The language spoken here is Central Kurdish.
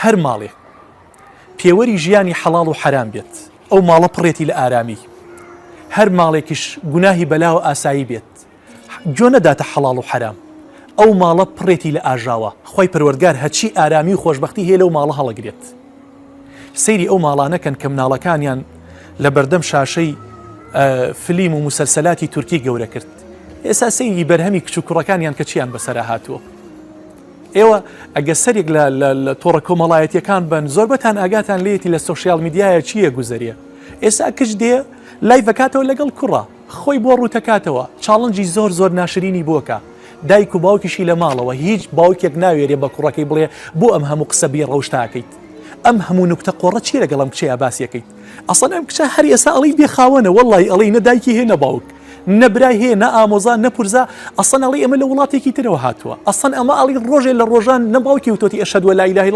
هەر ماڵێ پێوەری ژیانی حەڵاڵ و حەرام بێت ئەو ماڵە پڕێتی لە ئارامی، هەر ماڵێکیش گوناهی بەلاوە ئاسایی بێت گوێ نەداتە حەڵاڵ و حەرام، ئەو ماڵە پڕێتی لە ئاژاوە، خۆی پەروەردگار هەچی ئارامی و خۆشبەختی هەیە لەو ماڵە هەڵەگرێت. سەیری ئەو ماڵانەکەن کە مناڵەکانیان لە بەردەم شاشەی فلیم و مسلسلاتی تورکی گەورە کرد، ئێستا سەیری بەرهەمی کچ و کوڕەکانیان کە چیان بەسەرا هاتووە. ئێوە ئەگە سەرێک لە تۆڕە کۆمەڵایەتیەکان بن زۆربەتان ئاگاتان لێتی لە سۆشیال میدیایە چییە گوزەریە، ئێستا کچ دێ لایڤەکاتەوە لەگەڵ کوڕە خۆی بۆ ڕووتەکاتەوە، چاڵنجی زۆر ناشرینی بۆکە، دایک و باوکیشی لە ماڵەوە هیچ باوکێک ناوێرێ بە کوڕەکەی بڵێ بۆ ئەم هەموو قسە بێ ڕەوشتاکەیت، ئەم هەموو نوکتە قۆڕە چی لەگەڵ ئەم کچەیە باسیەکەیت. ئەسڵەن ئەم کچە هەر ئێستا ئەڵی بێخاوەنە، وەڵڵی ئەڵی نە دایکی هەیە نە باوک، نە برای هەیە نە ئامۆزا نەپورزا، ئەسڵەن ئەڵی ئەمە لە وڵاتێکی ترەوە هاتووە، ئەسڵەن ئەمە ئەڵی ڕۆژێ لە ڕۆژان نە باوکی وتۆتی ئەشهەدو ئەن لا ئیلاهە